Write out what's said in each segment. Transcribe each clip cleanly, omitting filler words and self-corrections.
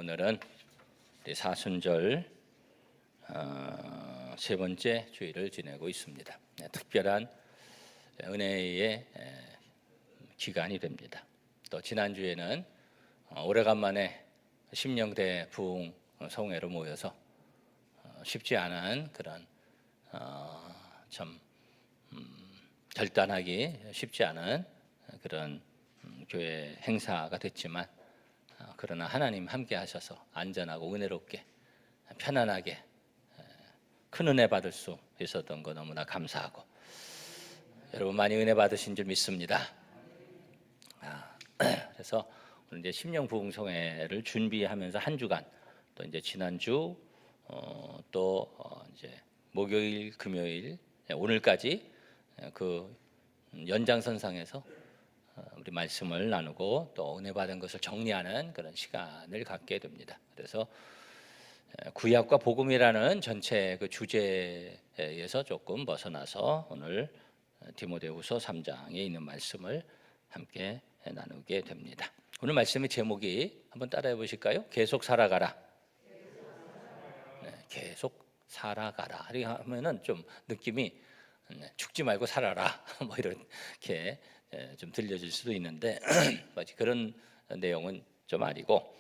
오늘은 우리 사순절 세 번째 주일을 지내고 있습니다. 특별한 은혜의 기간이 됩니다. 또 지난주에는 오래간만에 심령대 부흥 성회로 모여서 쉽지 않은 그런 참 결단하기 쉽지 않은 그런 교회 행사가 됐지만 그러나 하나님 함께 하셔서 안전하고 은혜롭게 편안하게 큰 은혜 받을 수 있었던 거 너무나 감사하고 여러분 많이 은혜 받으신 줄 믿습니다. 그래서 오늘 이제 심령 부흥성회를 준비하면서 한 주간 또 이제 지난주 이제 목요일, 금요일, 오늘까지 그 연장선상에서 우리 말씀을 나누고 또 은혜 받은 것을 정리하는 그런 시간을 갖게 됩니다. 그래서 구약과 복음이라는 전체 그 주제에서 조금 벗어나서 오늘 디모데후서 3장에 있는 말씀을 함께 나누게 됩니다. 오늘 말씀의 제목이 한번 따라해 보실까요? 계속 살아가라. 계속 살아가라. 이렇게 하면은 좀 느낌이 죽지 말고 살아라. 뭐 이렇게 좀 들려질 수도 있는데 그런 내용은 좀 아니고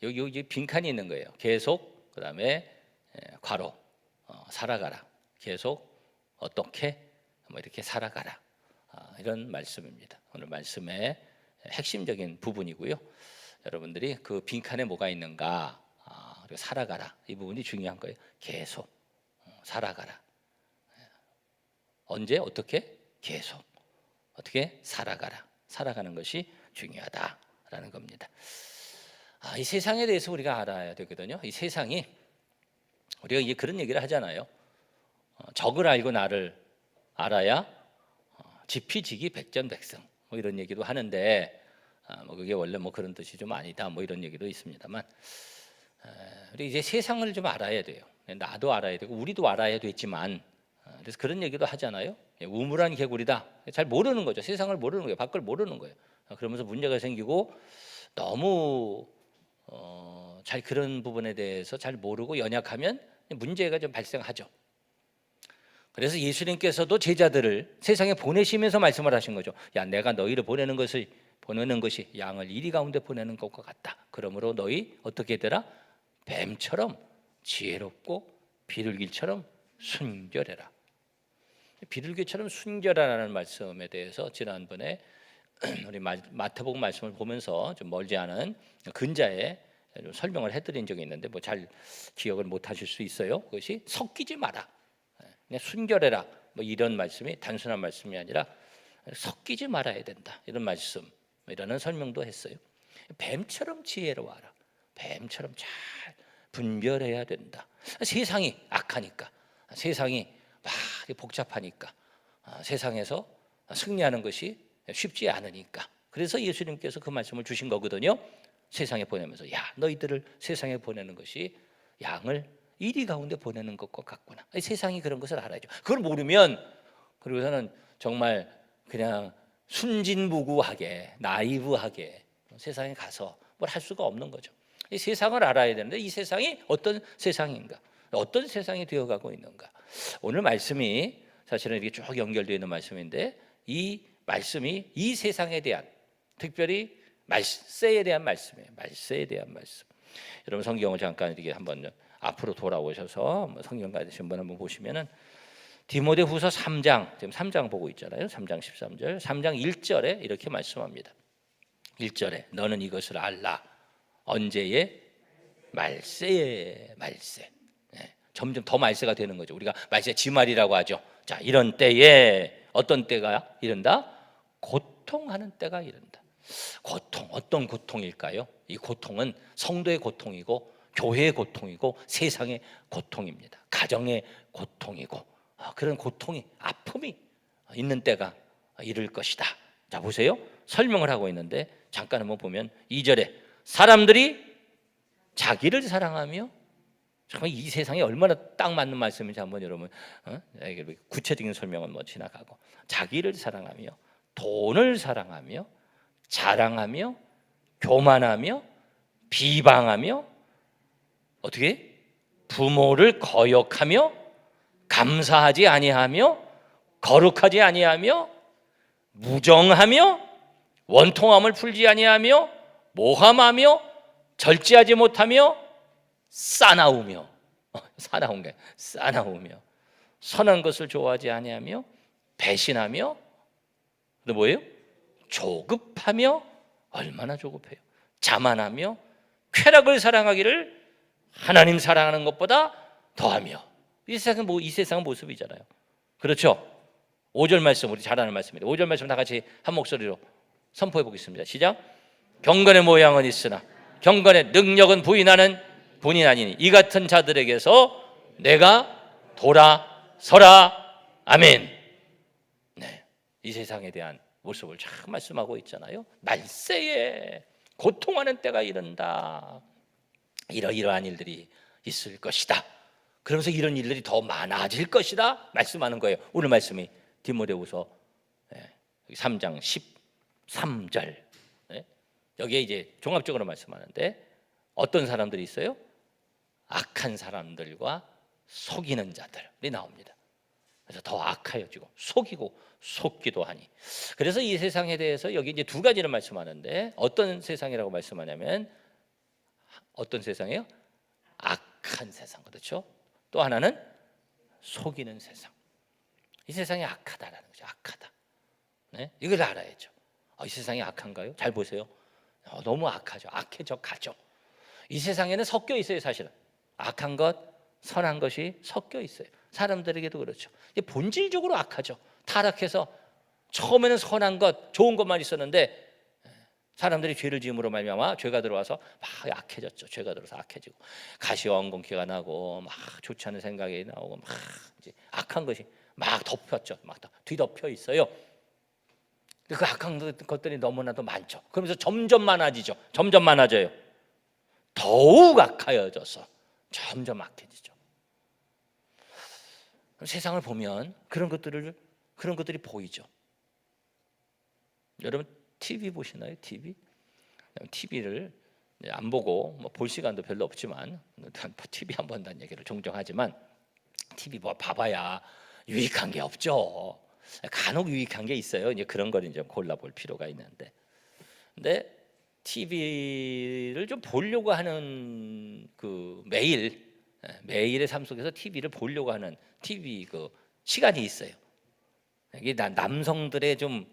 여기 빈칸이 있는 거예요. 계속 그다음에 괄호 살아가라. 계속 어떻게 뭐 이렇게 살아가라. 이런 말씀입니다. 오늘 말씀의 핵심적인 부분이고요. 여러분들이 그 빈칸에 뭐가 있는가 그리고 살아가라. 이 부분이 중요한 거예요. 계속 살아가라. 언제 어떻게 계속 어떻게 살아가라. 살아가는 것이 중요하다라는 겁니다. 이 세상에 대해서 우리가 알아야 되거든요. 이 세상이 우리가 이제 그런 얘기를 하잖아요. 적을 알고 나를 알아야 지피지기 백전백승 뭐 이런 얘기도 하는데 뭐 그게 원래 뭐 그런 뜻이 좀 아니다 뭐 이런 얘기도 있습니다만 우리 이제 세상을 좀 알아야 돼요. 나도 알아야 되고 우리도 알아야 되지만 그래서 그런 얘기도 하잖아요. 우물한 개구리다. 잘 모르는 거죠. 세상을 모르는 거예요. 밖을 모르는 거예요. 그러면서 문제가 생기고 너무 잘 그런 부분에 대해서 잘 모르고 연약하면 문제가 좀 발생하죠. 그래서 예수님께서도 제자들을 세상에 보내시면서 말씀을 하신 거죠. 야, 내가 너희를 보내는 것이 양을 이리 가운데 보내는 것과 같다. 그러므로 너희 어떻게 되라? 뱀처럼 지혜롭고 비둘기처럼 순결해라. 비둘기처럼 순결하라는 말씀에 대해서 지난번에 우리 마태복음 말씀을 보면서 좀 멀지 않은 근자에 좀 설명을 해드린 적이 있는데 뭐 잘 기억을 못 하실 수 있어요. 그것이 섞이지 마라, 그냥 순결해라. 뭐 이런 말씀이 단순한 말씀이 아니라 섞이지 말아야 된다. 이런 말씀이라는 설명도 했어요. 뱀처럼 지혜로워라. 뱀처럼 잘 분별해야 된다. 세상이 악하니까, 세상이 막 복잡하니까, 세상에서 승리하는 것이 쉽지 않으니까. 그래서 예수님께서 그 말씀을 주신 거거든요. 세상에 보내면서 야, 너희들을 세상에 보내는 것이 양을 이리 가운데 보내는 것과 같구나. 세상이 그런 것을 알아야죠. 그걸 모르면 그리고서는 정말 그냥 순진무구하게 나이브하게 세상에 가서 뭘 할 수가 없는 거죠. 이 세상을 알아야 되는데 이 세상이 어떤 세상인가? 어떤 세상이 되어가고 있는가? 오늘 말씀이 사실은 이렇게 쭉 연결되어 있는 말씀인데 이 말씀이 이 세상에 대한 특별히 말세에 대한 말씀이에요. 말세에 대한 말씀. 여러분 성경을 잠깐 이렇게 한번 앞으로 돌아오셔서 성경 가지신 분 한번 보시면은 디모데후서 3장 지금 3장 보고 있잖아요. 3장 13절, 3장 1절에 이렇게 말씀합니다. 1절에 너는 이것을 알라. 언제의 말세의 말세. 점점 더 말세가 되는 거죠. 우리가 말세 지말이라고 하죠. 자, 이런 때에 어떤 때가 이른다? 고통하는 때가 이른다. 고통, 어떤 고통일까요? 이 고통은 성도의 고통이고 교회의 고통이고 세상의 고통입니다. 가정의 고통이고 그런 고통이 아픔이 있는 때가 이를 것이다. 자, 보세요. 설명을 하고 있는데 잠깐 한번 보면 2절에 사람들이 자기를 사랑하며 정말 이 세상에 얼마나 딱 맞는 말씀인지 한번 여러분 구체적인 설명은 뭐 지나가고 자기를 사랑하며 돈을 사랑하며 자랑하며 교만하며 비방하며 어떻게 부모를 거역하며 감사하지 아니하며 거룩하지 아니하며 무정하며 원통함을 풀지 아니하며 모함하며 절제하지 못하며 싸나우며 싸나우며 선한 것을 좋아하지 아니하며 배신하며 또 뭐예요? 조급하며 얼마나 조급해요. 자만하며 쾌락을 사랑하기를 하나님 사랑하는 것보다 더하며 이 세상은 모습이잖아요. 그렇죠? 5절 말씀 우리 잘 아는 말씀입니다. 5절 말씀 다 같이 한 목소리로 선포해 보겠습니다. 시작. 경건의 모양은 있으나 경건의 능력은 부인하는 본인 아니니 이 같은 자들에게서 내가 돌아서라. 아멘. 네, 이 세상에 대한 모습을 참 말씀하고 있잖아요. 날새에 고통하는 때가 이른다. 이러이러한 일들이 있을 것이다. 그러면서 이런 일들이 더 많아질 것이다 말씀하는 거예요. 오늘 말씀이 디모데후서 3장 13절. 여기에 이제 종합적으로 말씀하는데 어떤 사람들이 있어요? 악한 사람들과 속이는 자들이 나옵니다. 그래서 더 악하여지고 속이고 속기도 하니. 그래서 이 세상에 대해서 여기 이제 두 가지를 말씀하는데 어떤 세상이라고 말씀하냐면 어떤 세상이에요? 악한 세상. 그렇죠? 또 하나는 속이는 세상. 이 세상이 악하다라는 거죠. 악하다. 네? 이걸 알아야죠. 이 세상이 악한가요? 잘 보세요. 너무 악하죠. 악해져 가죠. 이 세상에는 섞여 있어요. 사실은 악한 것, 선한 것이 섞여 있어요. 사람들에게도 그렇죠. 본질적으로 악하죠. 타락해서 처음에는 선한 것, 좋은 것만 있었는데 사람들이 죄를 지음으로 말미암아 죄가 들어와서 막 악해졌죠. 죄가 들어서 악해지고 가시왕건기가 나고 막 좋지 않은 생각이 나오고 막 이제 악한 것이 막 덮였죠. 막 뒤덮여 있어요. 그 악한 것들이 너무나도 많죠. 그러면서 점점 많아지죠. 점점 많아져요. 더욱 악하여져서 점점 악해지죠. 세상을 보면 그런 것들이 보이죠. 여러분 TV 보시나요? TV를 안 보고 볼 시간도 별로 없지만 TV 안 본다는 얘기를 종종 하지만 TV 봐봐야 유익한 게 없죠. 간혹 유익한 게 있어요. 이제 그런 걸 이제 골라볼 필요가 있는데, 근데 TV를 좀 보려고 하는 그 매일의 삶 속에서 TV를 보려고 하는 TV 그 시간이 있어요. 이게 남성들이라고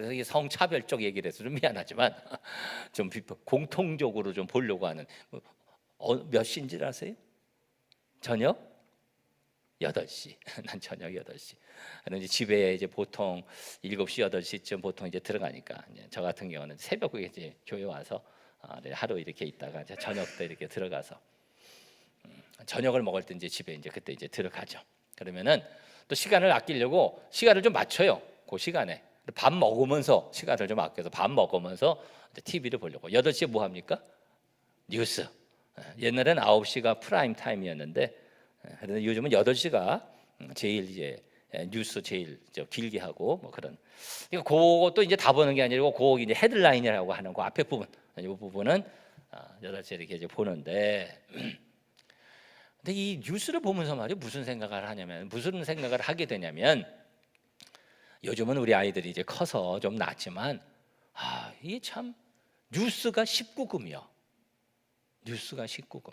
해서 성차별적 얘기를 해서 좀 미안하지만 좀 공통적으로 좀 보려고 하는 몇 시인지 아세요? 저녁 8시. 난 저녁 8시. 그런데 집에 이제 보통 7시 8시쯤 보통 이제 들어가니까 이제 저 같은 경우는 새벽에 이제 교회 와서 하루 이렇게 있다가 이제 저녁 때 이렇게 들어가서 저녁을 먹을 때 이제 집에 이제 그때 이제 들어가죠. 그러면은 또 시간을 아끼려고 시간을 좀 맞춰요. 그 시간에 밥 먹으면서 시간을 좀 아껴서 밥 먹으면서 TV를 보려고. 8시에 뭐 합니까? 뉴스. 옛날에는 9시가 프라임 타임이었는데 그런데 요즘은 8시가 제일 이제 뉴스 제일 길게 하고 뭐 그런. 그러니까 그것도 이제 다 보는 게 아니고 그 이제 헤드라인이라고 하는 그 앞에 부분, 이 부분은 8시에 이렇게 이제 보는데. 근데 이 뉴스를 보면서 말이에요 무슨 생각을 하게 되냐면 요즘은 우리 아이들이 이제 커서 좀 낫지만 이게 참 뉴스가 19금이요. 뉴스가 19금.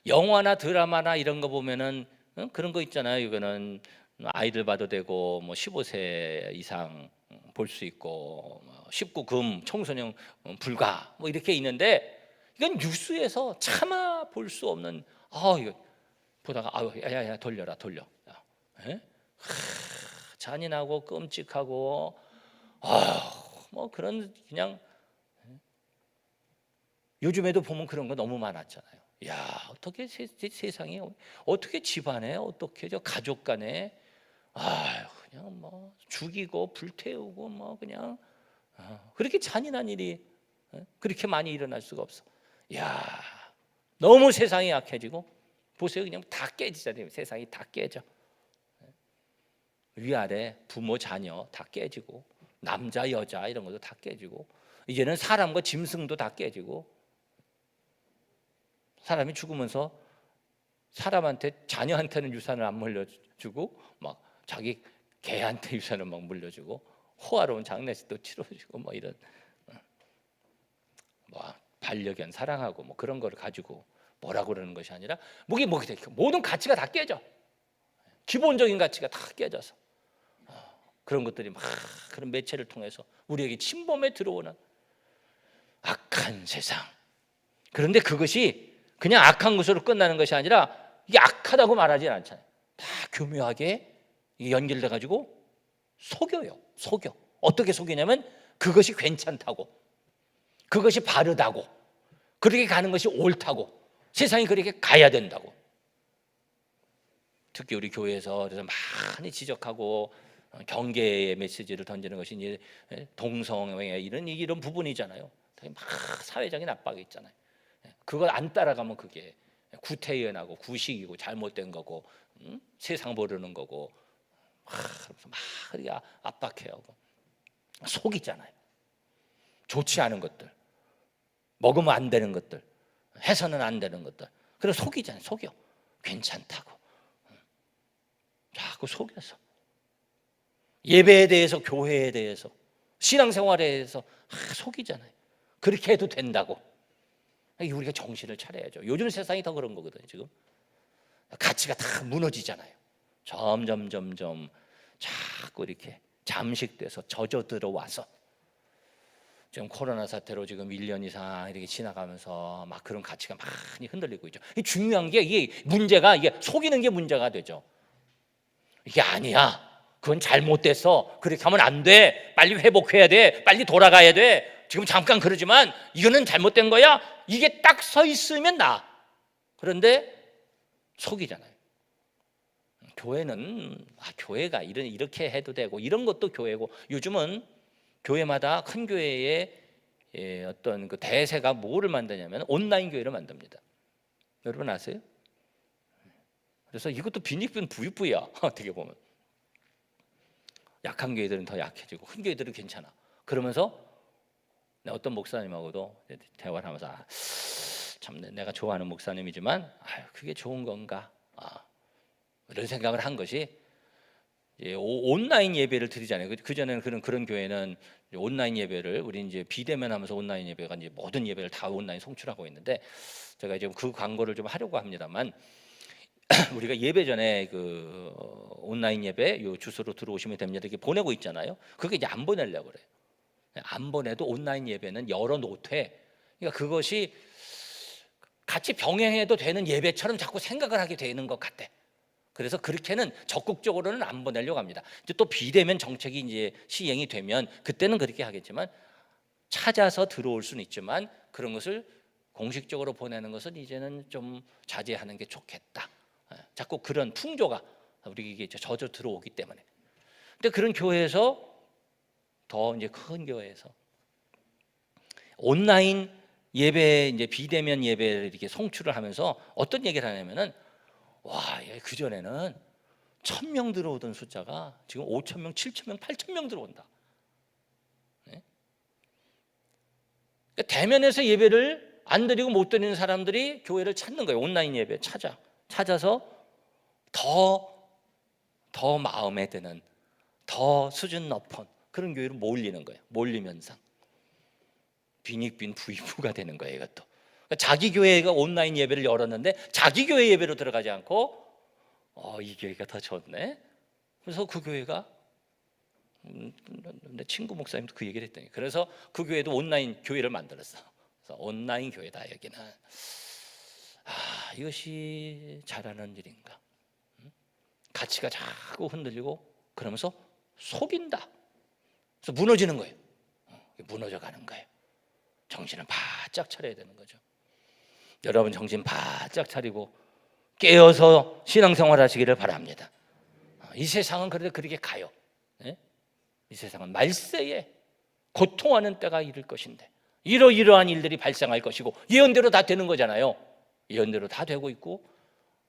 영화나 드라마나 이런 거 보면은 그런 거 있잖아요. 이거는 아이들 봐도 되고 뭐 15세 이상 볼 수 있고 19금 청소년 불가 뭐 이렇게 있는데 이건 뉴스에서 차마 볼 수 없는 이거 보다가 야야야 돌려. 잔인하고 끔찍하고 뭐 그런 그냥 요즘에도 보면 그런 거 너무 많았잖아요. 야 어떻게 세상에 어떻게 집안에 어떻게 저 가족 간에 그냥 뭐 죽이고 불태우고 뭐 그냥 그렇게 잔인한 일이 그렇게 많이 일어날 수가 없어. 야 너무 세상이 약해지고 보세요. 그냥 다 깨지잖아요. 세상이 다 깨져. 위아래 부모 자녀 다 깨지고 남자 여자 이런 것도 다 깨지고 이제는 사람과 짐승도 다 깨지고 사람이 죽으면서 사람한테 자녀한테는 유산을 안 물려주고 막 자기 개한테 유산을 막 물려주고 호화로운 장례식도 치러주고 뭐 이런 뭐 반려견 사랑하고 뭐 그런 거를 가지고 뭐라고 그러는 것이 아니라 모든 가치가 다 깨져. 기본적인 가치가 다 깨져서 그런 것들이 막 그런 매체를 통해서 우리에게 침범해 들어오는 악한 세상. 그런데 그것이 그냥 악한 것으로 끝나는 것이 아니라 이게 악하다고 말하지 않잖아요. 다 교묘하게 연결돼 가지고 속여요. 속여. 어떻게 속이냐면 그것이 괜찮다고, 그것이 바르다고, 그렇게 가는 것이 옳다고, 세상이 그렇게 가야 된다고. 특히 우리 교회에서 그래서 많이 지적하고 경계의 메시지를 던지는 것이 이제 동성애 이런 부분이잖아요. 막 사회적인 압박이 있잖아요. 그걸 안 따라가면 그게 구태연하고 구식이고 잘못된 거고 세상 모르는 거고 막 압박해요. 속이잖아요. 좋지 않은 것들, 먹으면 안 되는 것들, 해서는 안 되는 것들. 그래서 속이잖아요. 속여. 괜찮다고. 자꾸 속여서 예배에 대해서, 교회에 대해서, 신앙생활에 대해서 속이잖아요. 그렇게 해도 된다고. 우리가 정신을 차려야죠. 요즘 세상이 더 그런 거거든요. 지금 가치가 다 무너지잖아요. 점점 자꾸 이렇게 잠식돼서 젖어 들어와서 지금 코로나 사태로 지금 1년 이상 이렇게 지나가면서 막 그런 가치가 많이 흔들리고 있죠. 중요한 게 이게 문제가 이게 속이는 게 문제가 되죠. 이게 아니야. 그건 잘못됐어. 그렇게 하면 안 돼. 빨리 회복해야 돼. 빨리 돌아가야 돼. 지금 잠깐 그러지만 이거는 잘못된 거야. 이게 딱 서 있으면 나. 그런데 속이잖아요. 교회는 교회가 이렇게 해도 되고 이런 것도 교회고 요즘은 교회마다 큰 교회의 어떤 그 대세가 뭐를 만드냐면 온라인 교회를 만듭니다. 여러분 아세요? 그래서 이것도 빈익빈 부익부야. 어떻게 보면 약한 교회들은 더 약해지고 큰 교회들은 괜찮아. 그러면서 어떤 목사님하고도 대화를 하면서 참 내가 좋아하는 목사님이지만 그게 좋은 건가? 이런 생각을 한 것이 온라인 예배를 드리잖아요. 그 전에는 그런 교회는 온라인 예배를 우리 이제 비대면 하면서 온라인 예배가 이제 모든 예배를 다 온라인 송출하고 있는데 제가 이제 그 광고를 좀 하려고 합니다만 우리가 예배 전에 그 온라인 예배 요 주소로 들어오시면 됩니다. 이렇게 보내고 있잖아요. 그게 이제 안 보내려고 그래요. 안 보내도 온라인 예배는 열어놓되 그러니까 그것이 같이 병행해도 되는 예배처럼 자꾸 생각을 하게 되는 것 같아. 그래서 그렇게는 적극적으로는 안 보내려고 합니다. 이제 또 비대면 정책이 이제 시행이 되면 그때는 그렇게 하겠지만 찾아서 들어올 수는 있지만 그런 것을 공식적으로 보내는 것은 이제는 좀 자제하는 게 좋겠다. 자꾸 그런 풍조가 우리에게 젖어 들어오기 때문에. 근데 그런 교회에서 더 이제 큰 교회에서 온라인 예배 이제 비대면 예배를 이렇게 송출을 하면서 어떤 얘기를 하냐면은 그 전에는 1,000명 들어오던 숫자가 지금 5,000명, 7,000명, 8,000명 들어온다. 네? 그러니까 대면에서 예배를 안 드리고 못 드리는 사람들이 교회를 찾는 거예요. 온라인 예배 찾아서 더 마음에 드는 더 수준 높은 그런 교회로 몰리는 거예요. 몰리면서 빈익빈 부익부가 되는 거예요. 이것도 그러니까 자기 교회가 온라인 예배를 열었는데 자기 교회 예배로 들어가지 않고 이 교회가 더 좋네. 그래서 그 교회가 내 친구 목사님도 그 얘기를 했더니 그래서 그 교회도 온라인 교회를 만들었어. 그래서 온라인 교회다 여기는. 이것이 잘하는 일인가? 가치가 자꾸 흔들리고 그러면서 속인다. 그래서 무너지는 거예요. 무너져가는 거예요. 정신을 바짝 차려야 되는 거죠. 여러분 정신 바짝 차리고 깨어서 신앙생활 하시기를 바랍니다. 이 세상은 그래도 그렇게 가요. 이 세상은 말세에 고통하는 때가 이를 것인데 이러이러한 일들이 발생할 것이고 예언대로 다 되는 거잖아요. 예언대로 다 되고 있고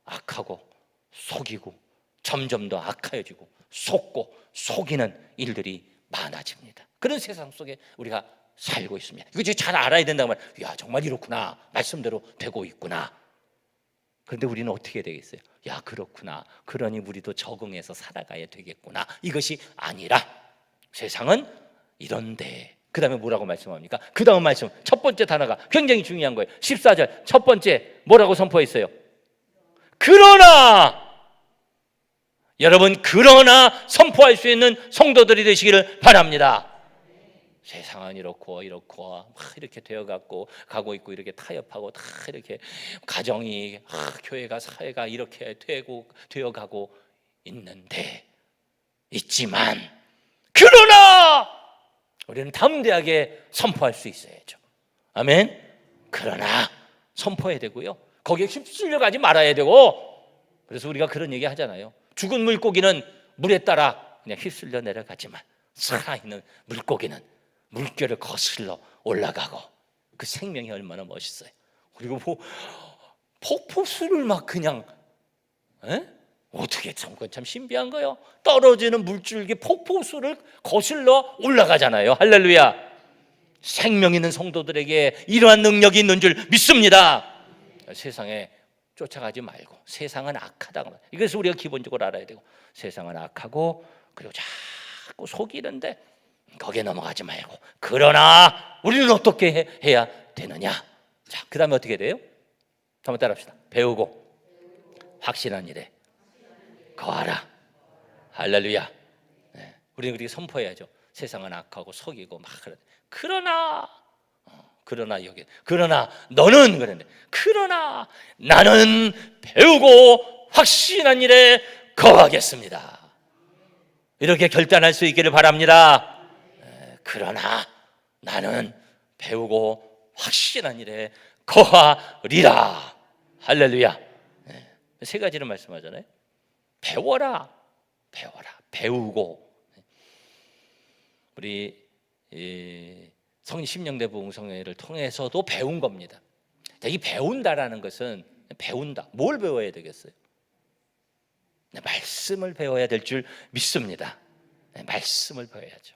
악하고 속이고 점점 더 악하여지고 속고 속이는 일들이 많아집니다. 그런 세상 속에 우리가 살고 있습니다. 이거 잘 알아야 된다고 말이야. 정말 이렇구나. 말씀대로 되고 있구나. 그런데 우리는 어떻게 되겠어요? 야, 그렇구나. 그러니 우리도 적응해서 살아가야 되겠구나. 이것이 아니라 세상은 이런데. 그 다음에 뭐라고 말씀합니까? 그 다음 말씀, 첫 번째 단어가 굉장히 중요한 거예요. 14절 첫 번째 뭐라고 선포했어요? 그러나. 여러분, 그러나 선포할 수 있는 성도들이 되시기를 바랍니다. 세상은 이렇고 막 이렇게 되어갖고 가고 있고, 이렇게 타협하고 다 이렇게 가정이 교회가 사회가 이렇게 되어가고 있지만 그러나 우리는 담대하게 선포할 수 있어야죠. 아멘. 그러나 선포해야 되고요, 거기에 휩쓸려 가지 말아야 되고. 그래서 우리가 그런 얘기 하잖아요. 죽은 물고기는 물에 따라 그냥 휩쓸려 내려가지만 살아있는 물고기는 물결을 거슬러 올라가고, 그 생명이 얼마나 멋있어요. 그리고 폭포수를 막 그냥 어떻게 참 신비한 거예요. 떨어지는 물줄기 폭포수를 거슬러 올라가잖아요. 할렐루야. 생명 있는 성도들에게 이러한 능력이 있는 줄 믿습니다. 세상에 쫓아가지 말고, 세상은 악하다고. 이것을 우리가 기본적으로 알아야 되고, 세상은 악하고 그리고 자꾸 속이는데 거기에 넘어가지 말고, 그러나 우리는 어떻게 해야 되느냐. 자, 그 다음에 어떻게 돼요? 한번 따라합시다. 배우고 확실한 일에 거하라. 할렐루야. 네. 우리는 그렇게 선포해야죠. 세상은 악하고 속이고 막 그러나 여기 그러나 너는 그랬는데, 그러나 나는 배우고 확신한 일에 거하겠습니다. 이렇게 결단할 수 있기를 바랍니다. 그러나 나는 배우고 확신한 일에 거하리라. 할렐루야. 세 가지를 말씀하잖아요. 배워라, 배우고. 우리 성인 심령대 부흥성회를 통해서도 배운 겁니다. 이 배운다라는 것은 배운다. 뭘 배워야 되겠어요? 말씀을 배워야 될 줄 믿습니다. 말씀을 배워야죠.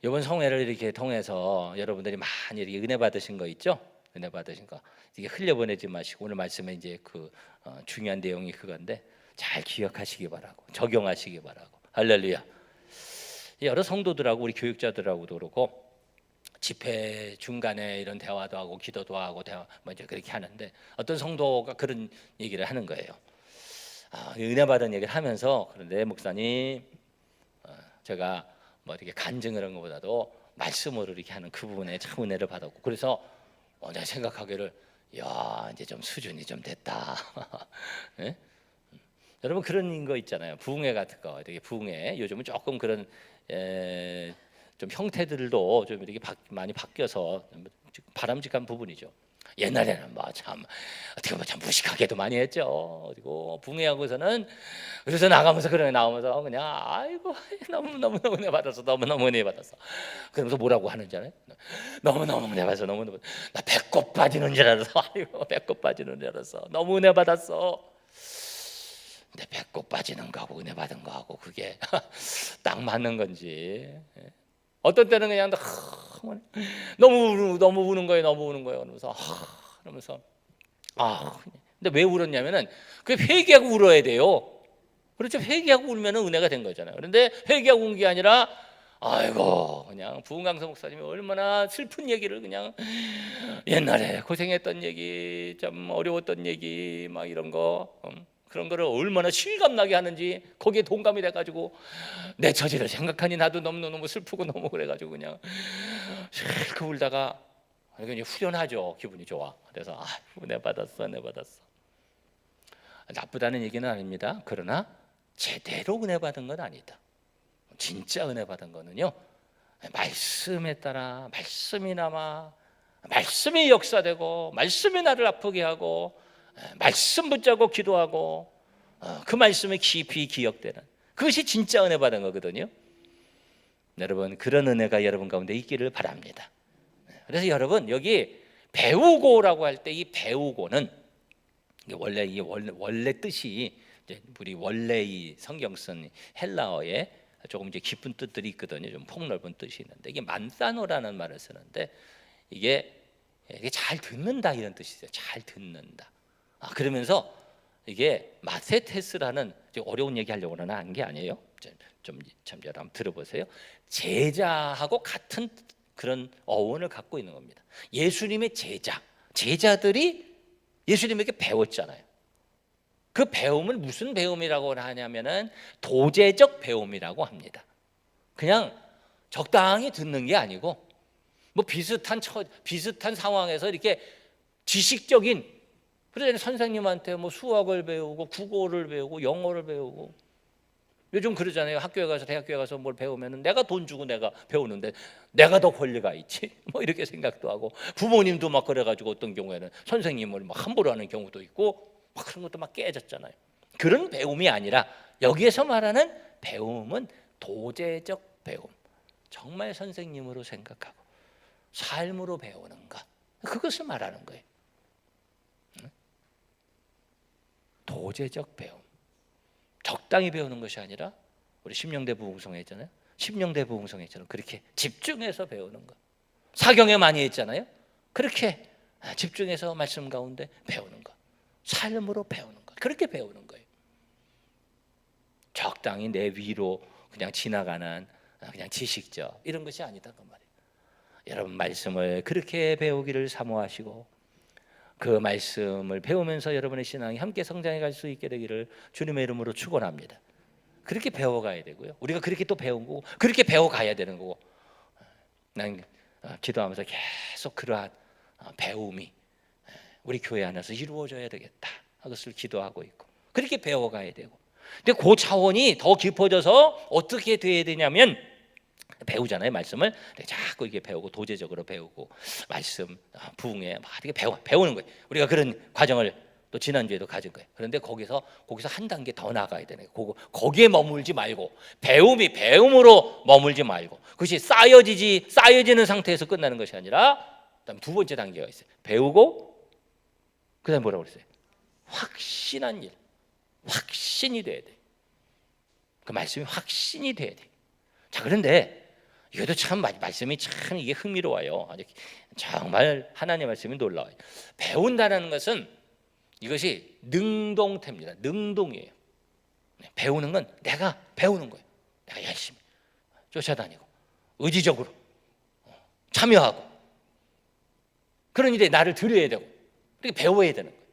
이번 성회를 이렇게 통해서 여러분들이 많이 이렇게 은혜 받으신 거 있죠? 은혜 받으신 거 이게 흘려보내지 마시고, 오늘 말씀에 이제 중요한 내용이 그건데 잘 기억하시기 바라고, 적용하시기 바라고. 할렐루야. 여러 성도들하고 우리 교육자들하고도 그렇고 집회 중간에 이런 대화도 하고 기도도 하고 먼저 그렇게 하는데, 어떤 성도가 그런 얘기를 하는 거예요. 은혜 받은 얘기를 하면서, 그런데 목사님, 제가 뭐 이렇게 간증을 한 것보다도 말씀으로 이렇게 하는 그 부분에 참 은혜를 받았고, 그래서 내가 생각하기를, 야, 이제 좀 수준이 좀 됐다. 네? 여러분, 그런 거 있잖아요. 부흥회 같은 거, 되게 부흥회 요즘은 조금 그런 좀 형태들도 좀 이렇게 많이 바뀌어서 바람직한 부분이죠. 옛날에는 참 어떻게 보면 참 무식하게도 많이 했죠. 그리고 부흥회하고서는, 그래서 나가면서 나오면서 그냥 아이고 너무 은혜 받았어, 너무 은혜 받았어. 그러면서 뭐라고 하는지 알아요? 너무 은혜 받았어, 너무 나 배꼽 빠지는 줄 알았어. 아이고 배꼽 빠지는 줄 알았어. 너무 은혜 받았어. 근데 배꼽 빠지는 거하고 은혜 받은 거하고 그게 딱 맞는 건지. 어떤 때는 그냥 너무 우는 거예요. 그러면서 근데 왜 울었냐면은 그 회개하고 울어야 돼요. 그렇죠? 회개하고 울면은 은혜가 된 거잖아요. 그런데 회개하고 운 게 아니라 아이고 그냥 부흥강서 목사님이 얼마나 슬픈 얘기를 그냥 옛날에 고생했던 얘기, 좀 어려웠던 얘기 막 이런 거 그런 거를 얼마나 실감나게 하는지 거기에 동감이 돼가지고 내 처지를 생각하니 나도 너무 슬프고 너무 그래가지고 그냥 실컷 울다가 그냥 후련하죠. 기분이 좋아. 그래서 은혜 받았어. 나쁘다는 얘기는 아닙니다. 그러나 제대로 은혜 받은 건 아니다. 진짜 은혜 받은 거는요, 말씀에 따라 말씀이 남아, 말씀이 역사되고, 말씀이 나를 아프게 하고, 말씀 붙잡고 기도하고, 그 말씀이 깊이 기억되는, 그것이 진짜 은혜 받은 거거든요. 여러분, 그런 은혜가 여러분 가운데 있기를 바랍니다. 그래서 여러분, 여기 배우고라고 할 때 이 배우고는 원래 뜻이 우리 원래 이 성경 쓴 헬라어에 조금 이제 깊은 뜻들이 있거든요. 좀 폭넓은 뜻이 있는데, 이게 만사노라는 말을 쓰는데 이게 잘 듣는다 이런 뜻이죠. 잘 듣는다. 그러면서 이게 마세테스라는 어려운 얘기 하려고 하는 게 아니에요. 좀 잠깐 한번 들어보세요. 제자하고 같은 그런 어원을 갖고 있는 겁니다. 예수님의 제자들이 예수님에게 배웠잖아요. 그 배움은 무슨 배움이라고 하냐면은 도제적 배움이라고 합니다. 그냥 적당히 듣는 게 아니고 뭐 비슷한 상황에서 이렇게 지식적인, 그래서 선생님한테 뭐 수학을 배우고 국어를 배우고 영어를 배우고, 요즘 그러잖아요. 학교에 가서 대학교에 가서 뭘 배우면은 내가 돈 주고 내가 배우는데 내가 더 권리가 있지 뭐 이렇게 생각도 하고, 부모님도 막 그래가지고 어떤 경우에는 선생님을 막 함부로 하는 경우도 있고 막 그런 것도 막 깨졌잖아요. 그런 배움이 아니라 여기에서 말하는 배움은 도제적 배움, 정말 선생님으로 생각하고 삶으로 배우는 것, 그것을 말하는 거예요. 도제적 배움, 적당히 배우는 것이 아니라 우리 심령대 부흥성회 했잖아요. 심령대 부흥성회처럼 그렇게 집중해서 배우는 것. 사경에 많이 했잖아요. 그렇게 집중해서 말씀 가운데 배우는 것, 삶으로 배우는 것, 그렇게 배우는 거예요. 적당히 내 위로 그냥 지나가는 그냥 지식적 이런 것이 아니다 그 말이에요. 여러분 말씀을 그렇게 배우기를 사모하시고 그 말씀을 배우면서 여러분의 신앙이 함께 성장해 갈 수 있게 되기를 주님의 이름으로 축원합니다. 그렇게 배워가야 되고요. 우리가 그렇게 또 배우고 그렇게 배워가야 되는 거고, 난 기도하면서 계속 그러한 배움이 우리 교회 안에서 이루어져야 되겠다, 그것을 기도하고 있고 그렇게 배워가야 되고, 근데 그 차원이 더 깊어져서 어떻게 돼야 되냐면 배우잖아요. 말씀을 자꾸 이게 배우고 도제적으로 배우고 말씀 부흥에 막 이렇게 배우는 거예요. 우리가 그런 과정을 또 지난주에도 가진 거예요. 그런데 거기서 한 단계 더 나가야 되는 거예요. 거기에 머물지 말고 배움으로 머물지 말고 그것이 쌓여지는 상태에서 끝나는 것이 아니라 그다음 두 번째 단계가 있어요. 배우고 그다음 뭐라고 그랬어요? 확신한 일, 확신이 돼야 돼. 그 말씀이 확신이 돼야 돼. 자, 그런데 이것도 참 말씀이 참 이게 흥미로워요. 아주 정말 하나님의 말씀이 놀라워요. 배운다는 것은 이것이 능동태입니다. 능동이에요. 배우는 건 내가 배우는 거예요. 내가 열심히 쫓아다니고 의지적으로 참여하고 그런 일에 나를 들여야 되고 그렇게 배워야 되는 거예요.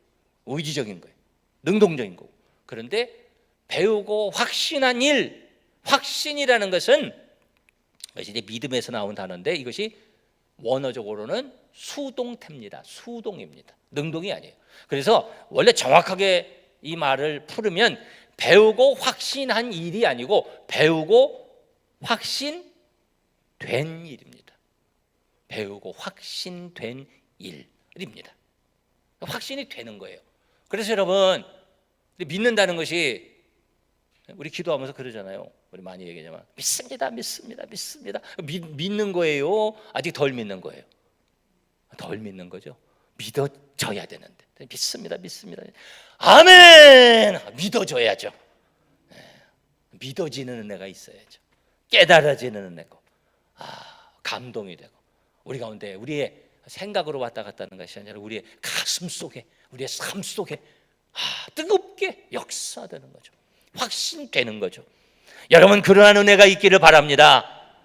의지적인 거예요. 능동적인 거고. 그런데 배우고 확신한 일, 확신이라는 것은 이것이 이제 믿음에서 나온 단어인데 이것이 원어적으로는 수동태입니다. 수동입니다. 능동이 아니에요. 그래서 원래 정확하게 이 말을 풀으면 배우고 확신한 일이 아니고 배우고 확신된 일입니다. 배우고 확신된 일입니다. 확신이 되는 거예요. 그래서 여러분 믿는다는 것이 우리 기도하면서 그러잖아요. 우리 많이 얘기하지만 믿습니다. 믿는 거예요? 아직 덜 믿는 거예요? 덜 믿는 거죠. 믿어져야 되는데 믿습니다. 아멘. 믿어져야죠. 믿어지는 은혜가 있어야죠. 깨달아지는 은혜고 감동이 되고 우리 가운데 우리의 생각으로 왔다 갔다 하는 것이 아니라 우리의 가슴 속에 우리의 삶 속에 뜨겁게 역사되는 거죠. 확신되는 거죠. 여러분 그러한 은혜가 있기를 바랍니다.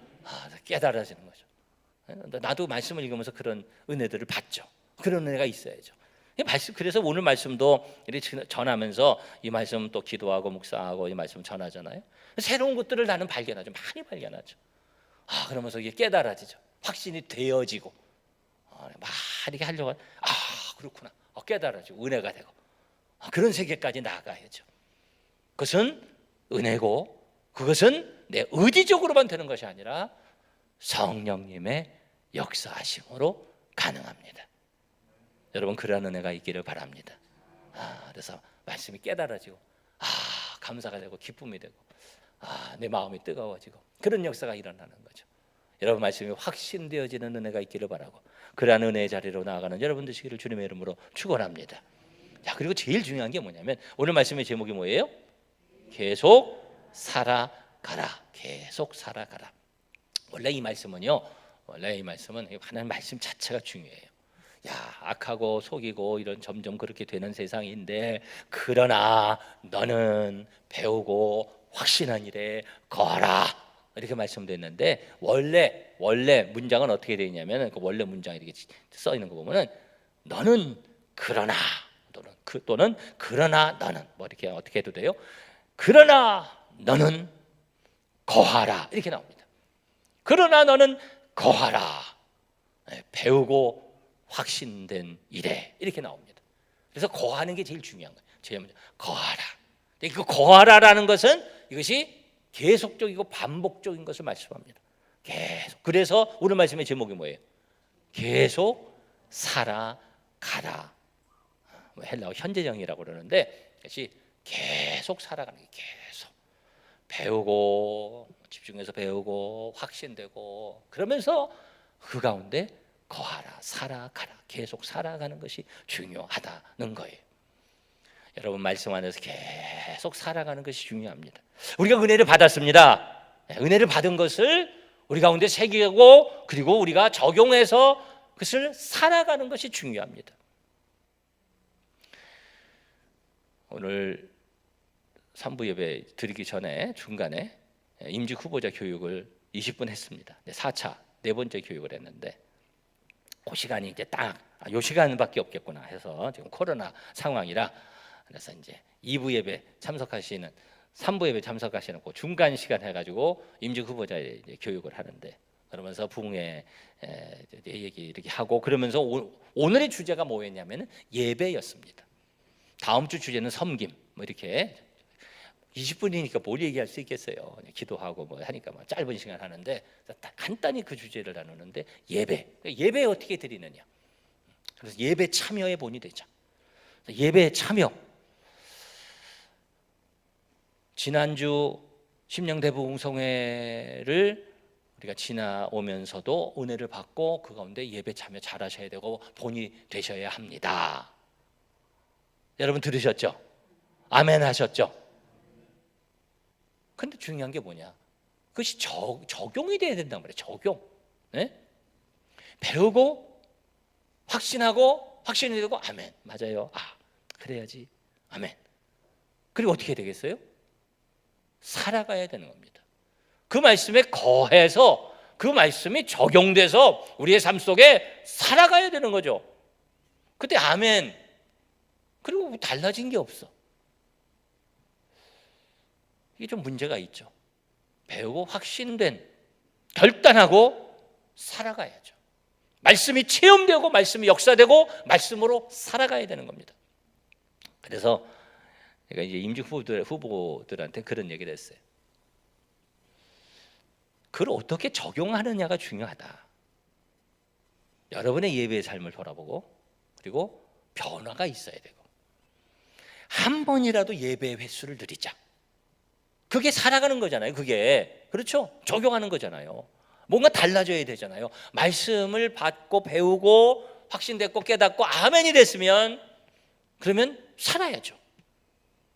깨달아지는 거죠. 나도 말씀을 읽으면서 그런 은혜들을 받죠. 그런 은혜가 있어야죠. 그래서 오늘 말씀도 이렇게 전하면서 이 말씀 또 기도하고 묵상하고 이 말씀 전하잖아요. 새로운 것들을 나는 발견하죠. 많이 발견하죠. 그러면서 이게 깨달아지죠. 확신이 되어지고 막 이렇게 하려고 그렇구나. 깨달아지고 은혜가 되고 그런 세계까지 나아가야죠. 그것은 은혜고 그것은 내 의지적으로만 되는 것이 아니라 성령님의 역사하심으로 가능합니다. 여러분 그러한 은혜가 있기를 바랍니다. 그래서 말씀이 깨달아지고 감사가 되고 기쁨이 되고 내 마음이 뜨거워지고 그런 역사가 일어나는 거죠. 여러분 말씀이 확신되어지는 은혜가 있기를 바라고 그러한 은혜의 자리로 나아가는 여러분 되시기를 주님의 이름으로 축원합니다. 자, 그리고 제일 중요한 게 뭐냐면 오늘 말씀의 제목이 뭐예요? 계속 살아가라. 계속 살아가라. 원래 이 말씀은 하나님 말씀 자체가 중요해요. 악하고 속이고 이런 점점 그렇게 되는 세상인데 그러나 너는 배우고 확신한 일에 거하라 이렇게 말씀드렸는데 원래 문장은 어떻게 되어 있냐면 그 원래 문장이 이렇게 써 있는 거 보면은 너는 그러나 또는 그러나 너는 뭐 이렇게 어떻게 해도 돼요? 그러나 너는 거하라 이렇게 나옵니다. 그러나 너는 거하라 배우고 확신된 일에 이렇게 나옵니다. 그래서 거하는 게 제일 중요한 거예요. 제일 먼저 거하라. 그 거하라라는 것은 이것이 계속적이고 반복적인 것을 말씀합니다. 계속. 그래서 오늘 말씀의 제목이 뭐예요? 계속 살아가라. 헬라어 현재형이라고 그러는데 그것이 계속 살아가는 게 계속 배우고 집중해서 배우고 확신되고 그러면서 그 가운데 거하라 살아가라 계속 살아가는 것이 중요하다는 거예요. 여러분 말씀 안에서 계속 살아가는 것이 중요합니다. 우리가 은혜를 받았습니다. 은혜를 받은 것을 우리 가운데 새기고 그리고 우리가 적용해서 그것을 살아가는 것이 중요합니다. 오늘 3부 예배 드리기 전에 중간에 임직 후보자 교육을 20분 했습니다. 4차 네 번째 교육을 했는데 그 시간이 이제 딱 요 시간밖에 없겠구나 해서 지금 코로나 상황이라 그래서 이제 2부 예배 참석하시는 3부 예배 참석하시는 그 중간 시간 해가지고 임직 후보자 교육을 하는데 그러면서 부흥회 얘기 이렇게 하고 그러면서 오늘의 주제가 뭐였냐면 예배였습니다. 다음 주 주제는 섬김 뭐 이렇게 20분이니까 뭘 얘기할 수 있겠어요. 기도하고 뭐 하니까 뭐 짧은 시간 하는데 간단히 그 주제를 나누는데 예배 어떻게 드리느냐. 그래서 예배 참여의 본이 되자. 예배 참여. 지난주 심령대부흥성회를 우리가 지나오면서도 은혜를 받고 그 가운데 예배 참여 잘하셔야 되고 본이 되셔야 합니다. 여러분 들으셨죠? 아멘 하셨죠? 근데 중요한 게 뭐냐? 그것이 적용이 돼야 된단 말이에요. 적용. 네? 배우고 확신하고 확신이 되고 아멘. 맞아요. 그래야지. 아멘. 그리고 어떻게 되겠어요? 살아가야 되는 겁니다. 그 말씀에 거해서 그 말씀이 적용돼서 우리의 삶 속에 살아가야 되는 거죠. 그때 아멘. 그리고 달라진 게 없어. 이게 좀 문제가 있죠. 배우고 확신된 결단하고 살아가야죠. 말씀이 체험되고 말씀이 역사되고 말씀으로 살아가야 되는 겁니다. 그래서 제가 이제 임직 후보들한테 그런 얘기를 했어요. 그걸 어떻게 적용하느냐가 중요하다. 여러분의 예배의 삶을 돌아보고 그리고 변화가 있어야 되고 한 번이라도 예배의 횟수를 늘리자. 그게 살아가는 거잖아요. 그게 그렇죠? 적용하는 거잖아요. 뭔가 달라져야 되잖아요. 말씀을 받고 배우고 확신됐고 깨닫고 아멘이 됐으면 그러면 살아야죠.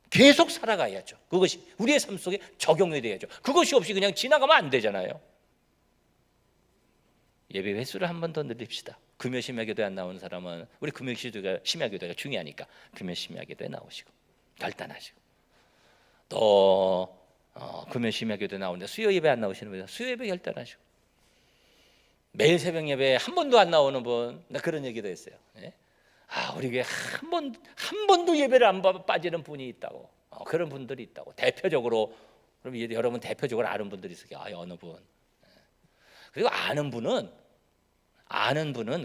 계속 살아가야죠. 그것이 우리의 삶 속에 적용이 돼야죠. 그것이 없이 그냥 지나가면 안 되잖아요. 예배 횟수를 한 번 더 늘립시다. 금요 심야기도에 안 나오는 사람은 우리 금요 심야기도가 중요하니까 금요 심야기도에 나오시고 결단하시고 또 금요 심야기도에 나오는데 수요 예배 안 나오시는 분들 수요 예배 결단하시고 매일 새벽 예배 한 번도 안 나오는 분 나 그런 얘기도 했어요. 우리 교회 한 번도 예배를 안 빠지는 분이 있다고 그런 분들이 있다고 대표적으로 그럼 여러분 대표적으로 아는 분들이 있어요. 어느 분 그리고 아는 분은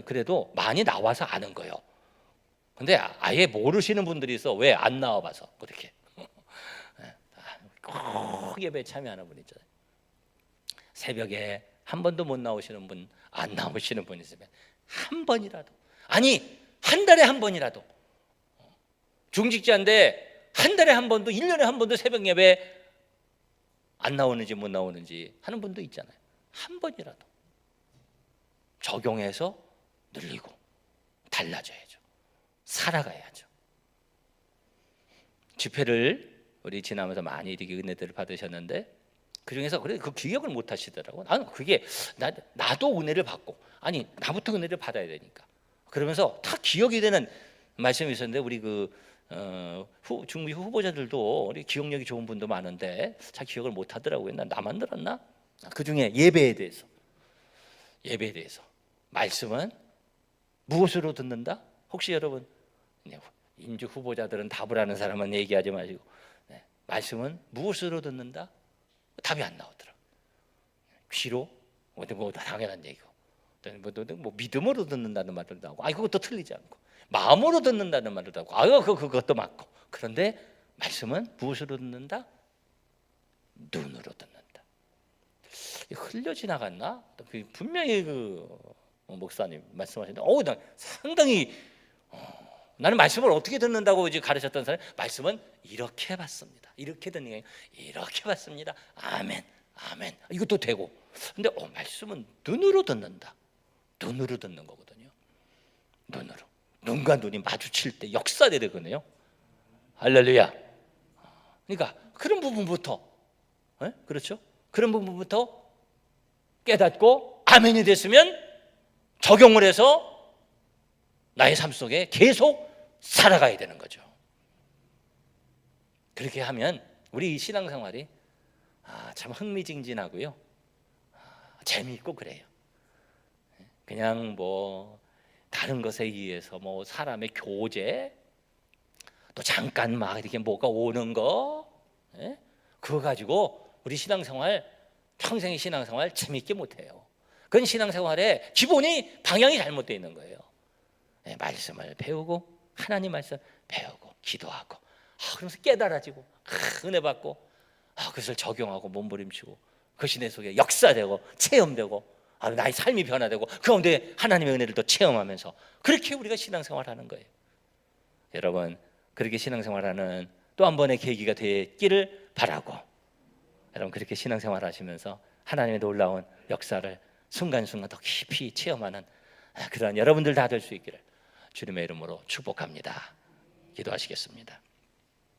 그래도 많이 나와서 아는 거예요. 근데 아예 모르시는 분들이 있어. 왜 안 나와봐서 그렇게 꼭 예배에 참여하는 분 있잖아요. 새벽에 한 번도 못 나오시는 분, 안 나오시는 분 있으면 한 번이라도 아니 한 달에 한 번이라도 중직자인데 한 달에 한 번도 1년에 한 번도 새벽 예배 안 나오는지 못 나오는지 하는 분도 있잖아요. 한 번이라도 적용해서 늘리고 달라져야죠. 살아가야죠. 집회를 우리 지나면서 많이 이렇게 은혜들을 받으셨는데 그 중에서 그래 그 기억을 못 하시더라고. 나는 그게 나도 은혜를 받고 아니 나부터 은혜를 받아야 되니까 그러면서 다 기억이 되는 말씀이 있었는데 우리 중미 후보자들도 우리 기억력이 좋은 분도 많은데 잘 기억을 못 하더라고요. 나만 들었나? 그 중에 예배에 대해서 말씀은 무엇으로 듣는다? 혹시 여러분 인주 후보자들은 답을 하는 사람은 얘기하지 마시고 말씀은 무엇으로 듣는다? 답이 안 나오더라. 귀로 뭐 당연한 얘기고, 뭐 믿음으로 듣는다는 말도 나오고, 그것도 틀리지 않고, 마음으로 듣는다는 말도 나오고, 그것도 맞고. 그런데 말씀은 무엇으로 듣는다? 눈으로 듣는다. 흘려 지나갔나? 분명히 목사님 말씀하셨는데, 나 상당히 나는 말씀을 어떻게 듣는다고 이제 가르쳤던 사람, 말씀은 이렇게 받습니다. 이렇게 듣는 게 이렇게 받습니다. 아멘, 아멘. 이것도 되고. 근데 말씀은 눈으로 듣는다. 눈으로 듣는 거거든요. 눈으로. 눈과 눈이 마주칠 때 역사되거든요. 할렐루야. 그러니까 그런 부분부터, 그렇죠? 그런 부분부터 깨닫고 아멘이 됐으면 적용을 해서 나의 삶 속에 계속 살아가야 되는 거죠. 그렇게 하면 우리 신앙생활이 참 흥미진진하고요, 재미있고 그래요. 그냥 뭐 다른 것에 의해서 뭐 사람의 교제, 또 잠깐 막 이렇게 뭐가 오는 거, 그거 가지고 우리 신앙생활, 평생의 신앙생활 재미있게 못해요. 그건 신앙생활의 기본이 방향이 잘못되어 있는 거예요. 말씀을 배우고, 하나님 말씀 배우고, 기도하고, 그러면서 깨달아지고, 은혜 받고, 그것을 적용하고 몸부림치고, 그것이 내 속에 역사되고 체험되고, 나의 삶이 변화되고, 그 가운데 하나님의 은혜를 또 체험하면서, 그렇게 우리가 신앙생활하는 거예요. 여러분, 그렇게 신앙생활하는 또 한 번의 계기가 되기를 바라고, 여러분 그렇게 신앙생활하시면서 하나님의 놀라운 역사를 순간순간 더 깊이 체험하는 그러한 여러분들 다 될 수 있기를 주님의 이름으로 축복합니다. 기도하시겠습니다.